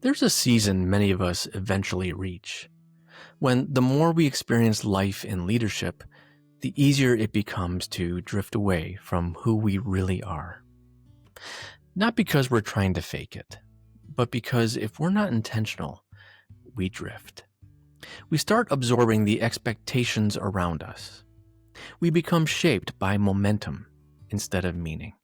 There's a season many of us eventually reach, when the more we experience life and leadership, the easier it becomes to drift away from who we really are. Not because we're trying to fake it, but because if we're not intentional, we drift. We start absorbing the expectations around us. We become shaped by momentum instead of meaning.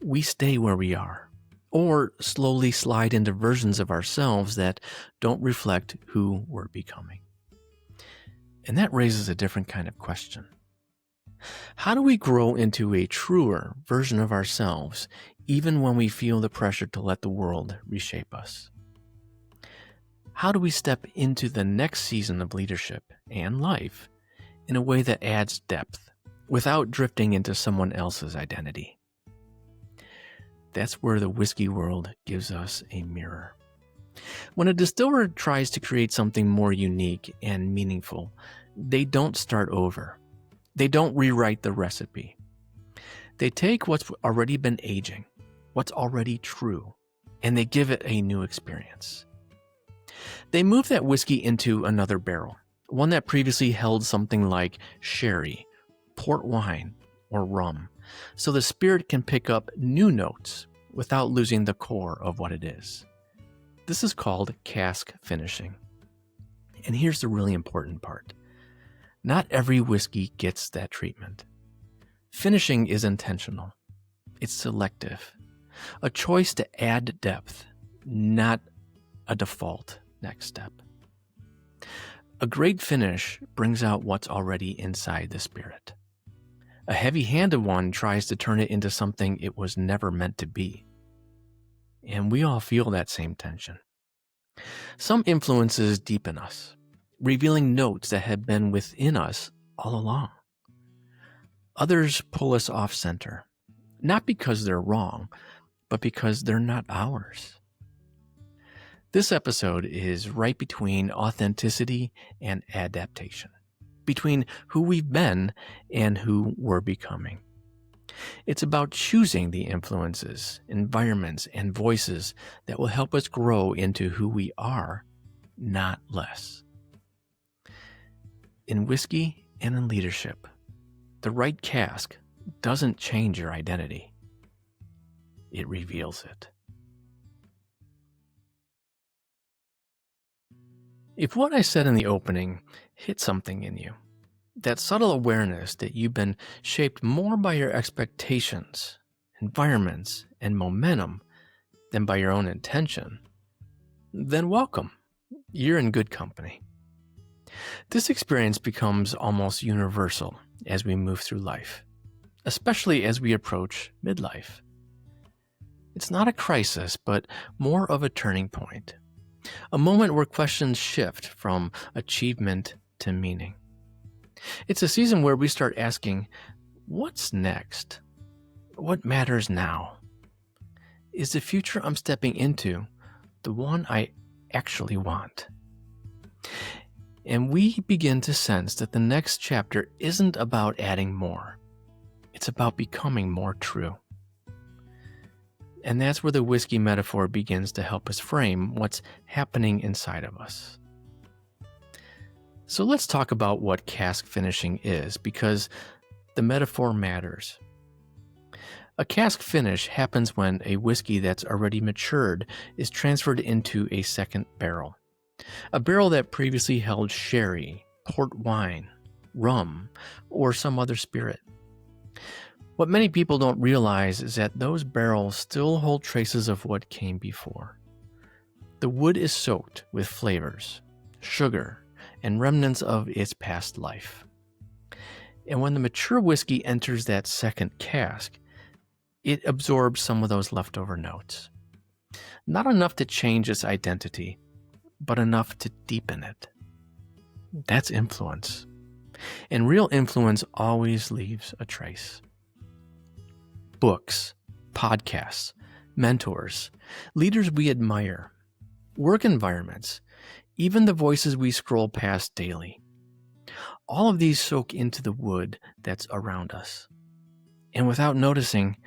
We stay where we are, or slowly slide into versions of ourselves that don't reflect who we're becoming. And that raises a different kind of question. How do we grow into a truer version of ourselves even when we feel the pressure to let the world reshape us? How do we step into the next season of leadership and life in a way that adds depth without drifting into someone else's identity? That's where the whiskey world gives us a mirror. When a distiller tries to create something more unique and meaningful, they don't start over. They don't rewrite the recipe. They take what's already been aging, what's already true, and they give it a new experience. They move that whiskey into another barrel, one that previously held something like sherry, port wine, or rum, so the spirit can pick up new notes without losing the core of what it is. This is called cask finishing. And here's the really important part. Not every whiskey gets that treatment. Finishing is intentional. It's selective. A choice to add depth, not a default next step. A great finish brings out what's already inside the spirit. A heavy-handed one tries to turn it into something it was never meant to be. And we all feel that same tension. Some influences deepen us, revealing notes that have been within us all along. Others pull us off center, not because they're wrong, but because they're not ours. This episode is right between authenticity and adaptation, between who we've been and who we're becoming. It's about choosing the influences, environments, and voices that will help us grow into who we are, not less. In whiskey and in leadership, the right cask doesn't change your identity. It reveals it. If what I said in the opening hit something in you, that subtle awareness that you've been shaped more by your expectations, environments, and momentum than by your own intention, then welcome. You're in good company. This experience becomes almost universal as we move through life, especially as we approach midlife. It's not a crisis, but more of a turning point. A moment where questions shift from achievement to meaning. It's a season where we start asking, what's next? What matters now? Is the future I'm stepping into the one I actually want? And we begin to sense that the next chapter isn't about adding more. It's about becoming more true. And that's where the whiskey metaphor begins to help us frame what's happening inside of us. So let's talk about what cask finishing is, because the metaphor matters. A cask finish happens when a whiskey that's already matured is transferred into a second barrel. A barrel that previously held sherry, port wine, rum, or some other spirit. What many people don't realize is that those barrels still hold traces of what came before. The wood is soaked with flavors, sugar, and remnants of its past life. And when the mature whiskey enters that second cask, it absorbs some of those leftover notes. Not enough to change its identity, but enough to deepen it. That's influence. And real influence always leaves a trace. Books, podcasts, mentors, leaders we admire, work environments, even the voices we scroll past daily. All of these soak into the wood that's around us. And without noticing,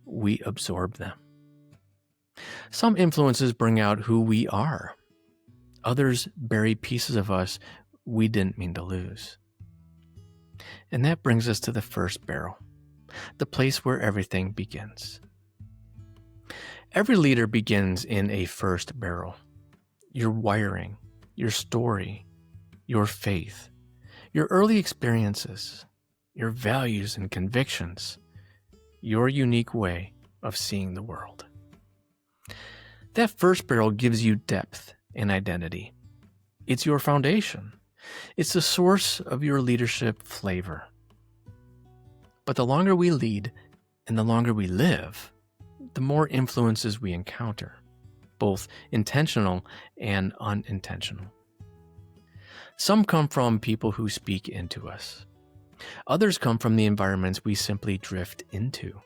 we absorb them. Some influences bring out who we are. Others bury pieces of us we didn't mean to lose. And that brings us to the first barrel, the place where everything begins. Every leader begins in a first barrel. Your wiring, your story, your faith, your early experiences, your values and convictions, your unique way of seeing the world. That first barrel gives you depth and identity. It's your foundation. It's the source of your leadership flavor. But the longer we lead and the longer we live, the more influences we encounter, both intentional and unintentional. Some come from people who speak into us. Others come from the environments we simply drift into.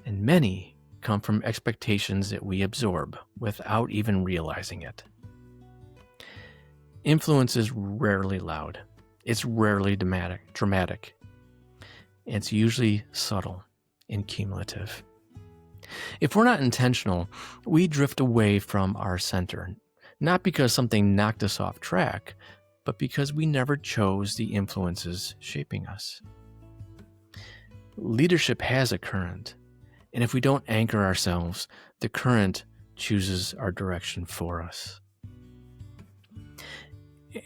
And many come from expectations that we absorb without even realizing it. Influence is rarely loud. It's rarely dramatic. It's usually subtle and cumulative. If we're not intentional, we drift away from our center, not because something knocked us off track, but because we never chose the influences shaping us. Leadership has a current, and if we don't anchor ourselves, the current chooses our direction for us.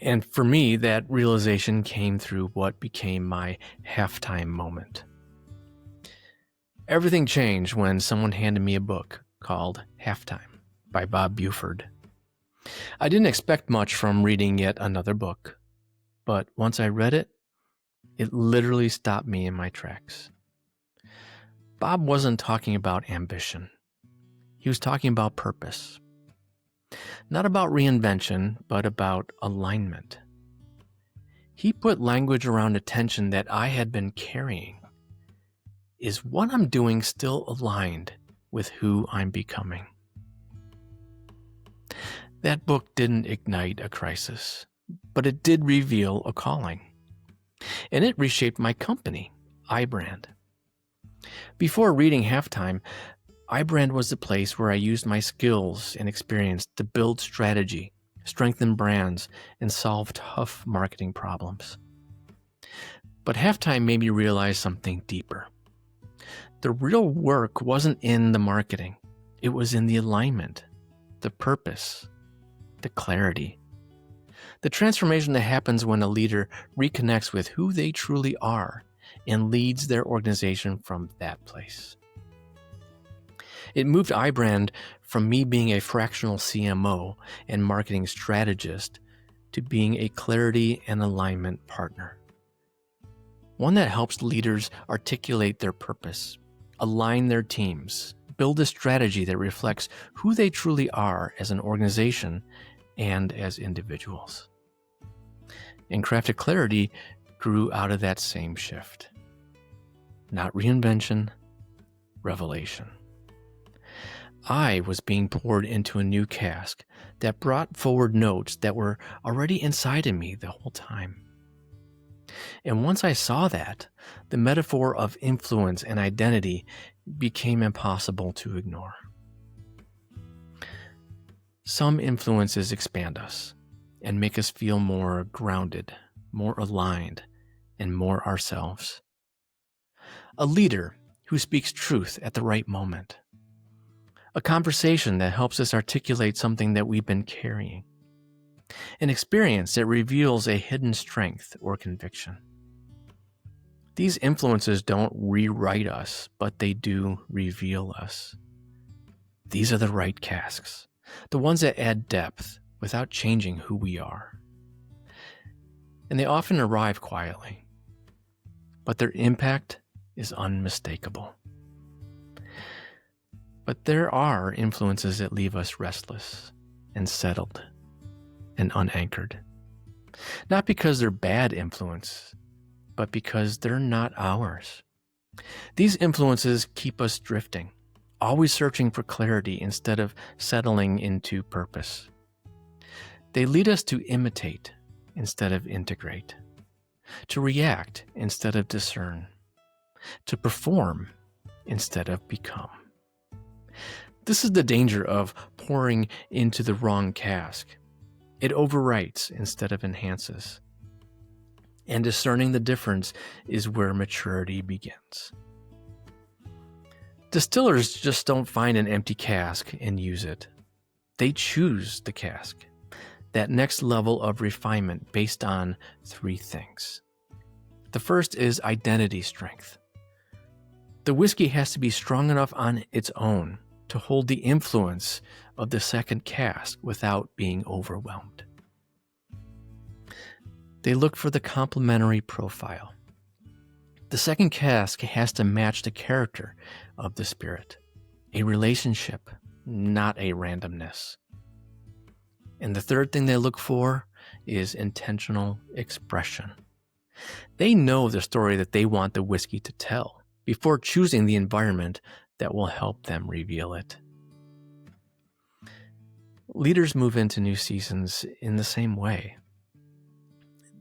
And for me, that realization came through what became my halftime moment. Everything changed when someone handed me a book called Halftime by Buford. I didn't expect much from reading yet another book, but once I read it, it literally stopped me in my tracks. Bob wasn't talking about ambition. He was talking about purpose. Not about reinvention, but about alignment. He put language around a tension that I had been carrying. Is what I'm doing still aligned with who I'm becoming? That book didn't ignite a crisis, but it did reveal a calling. And it reshaped my company, iBrand. Before reading Halftime, iBrand was the place where I used my skills and experience to build strategy, strengthen brands, and solve tough marketing problems. But Halftime made me realize something deeper. The real work wasn't in the marketing. It was in the alignment, the purpose, the clarity. The transformation that happens when a leader reconnects with who they truly are and leads their organization from that place. It moved iBrand from me being a fractional CMO and marketing strategist to being a clarity and alignment partner. One that helps leaders articulate their purpose, align their teams, build a strategy that reflects who they truly are as an organization and as individuals. And Crafted Clarity grew out of that same shift. Not reinvention, revelation. I was being poured into a new cask that brought forward notes that were already inside of me the whole time. And once I saw that, the metaphor of influence and identity became impossible to ignore. Some influences expand us and make us feel more grounded, more aligned, and more ourselves. A leader who speaks truth at the right moment. A conversation that helps us articulate something that we've been carrying. An experience that reveals a hidden strength or conviction. These influences don't rewrite us, but they do reveal us. These are the right casks, the ones that add depth without changing who we are. And they often arrive quietly, but their impact is unmistakable. But there are influences that leave us restless and settled and unanchored. Not because they're bad influence, but because they're not ours. These influences keep us drifting, always searching for clarity instead of settling into purpose. They lead us to imitate instead of integrate, to react instead of discern, to perform instead of become. This is the danger of pouring into the wrong cask. It overwrites instead of enhances. And discerning the difference is where maturity begins. Distillers just don't find an empty cask and use it. They choose the cask, that next level of refinement based on 3 things. The first is identity strength. The whiskey has to be strong enough on its own to hold the influence of the second cask without being overwhelmed. They look for the complementary profile. The second cask has to match the character of the spirit, a relationship, not a randomness. And the third thing they look for is intentional expression. They know the story that they want the whiskey to tell before choosing the environment that will help them reveal it. Leaders move into new seasons in the same way.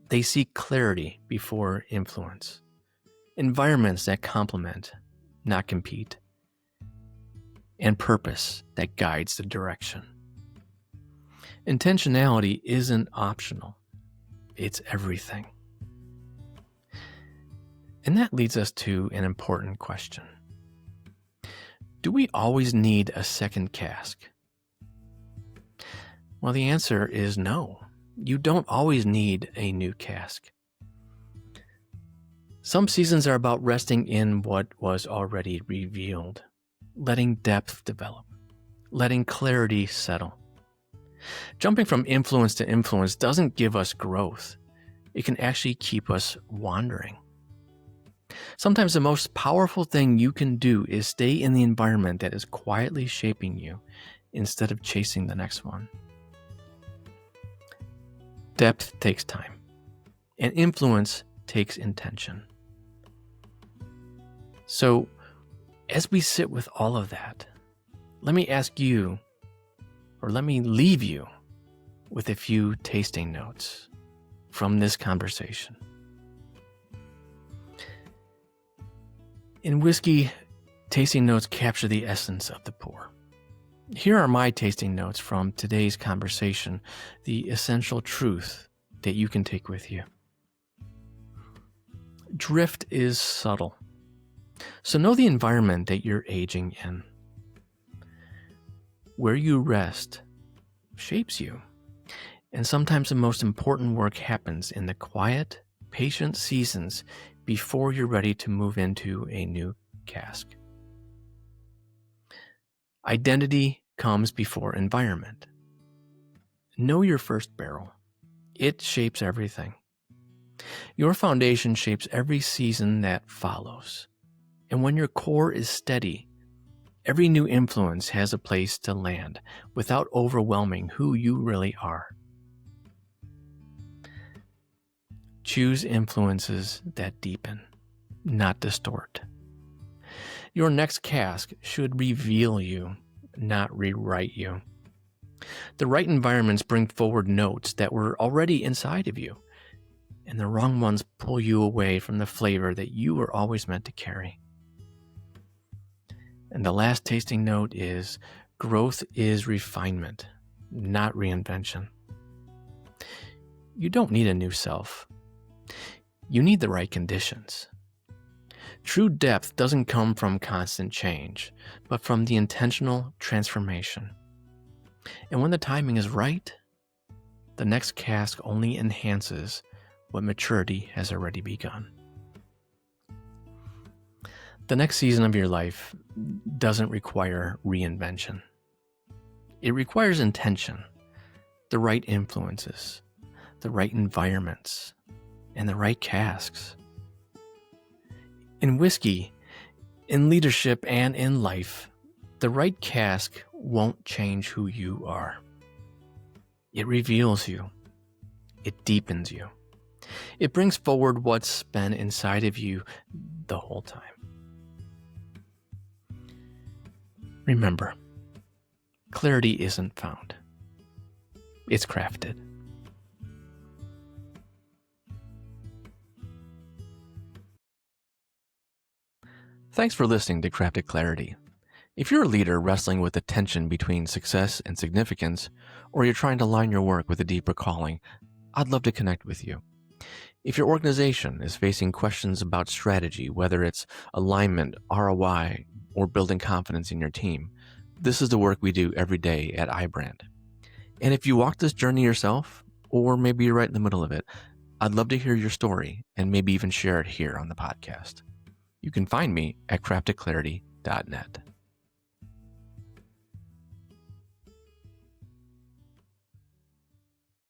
They seek clarity before influence, environments that complement, not compete, and purpose that guides the direction. Intentionality isn't optional. It's everything. And that leads us to an important question. Do we always need a second cask? Well, the answer is no. You don't always need a new cask. Some seasons are about resting in what was already revealed, letting depth develop, letting clarity settle. Jumping from influence to influence doesn't give us growth. It can actually keep us wandering. Sometimes the most powerful thing you can do is stay in the environment that is quietly shaping you instead of chasing the next one. Depth takes time, and influence takes intention. So, as we sit with all of that, let me ask you, or let me leave you with a few tasting notes from this conversation. In whiskey, tasting notes capture the essence of the pour. Here are my tasting notes from today's conversation, the essential truth that you can take with you. Drift is subtle, so know the environment that you're aging in. Where you rest shapes you, and sometimes the most important work happens in the quiet, patient seasons before you're ready to move into a new cask. Identity comes before environment. Know your first barrel. It shapes everything. Your foundation shapes every season that follows. And when your core is steady, every new influence has a place to land without overwhelming who you really are. Choose influences that deepen, not distort. Your next cask should reveal you, not rewrite you. The right environments bring forward notes that were already inside of you, and the wrong ones pull you away from the flavor that you were always meant to carry. And the last tasting note is growth is refinement, not reinvention. You don't need a new self. You need the right conditions. True depth doesn't come from constant change, but from the intentional transformation. And when the timing is right, the next cask only enhances what maturity has already begun. The next season of your life doesn't require reinvention. It requires intention, the right influences, the right environments, and the right casks. In whiskey, in leadership, and in life, the right cask won't change who you are. It reveals you. It deepens you. It brings forward what's been inside of you the whole time. Remember, clarity isn't found. It's crafted. Thanks for listening to Crafted Clarity. If you're a leader wrestling with the tension between success and significance, or you're trying to align your work with a deeper calling, I'd love to connect with you. If your organization is facing questions about strategy, whether it's alignment, ROI, or building confidence in your team, this is the work we do every day at iBrand. And if you walk this journey yourself, or maybe you're right in the middle of it, I'd love to hear your story and maybe even share it here on the podcast. You can find me at craftedclarity.net.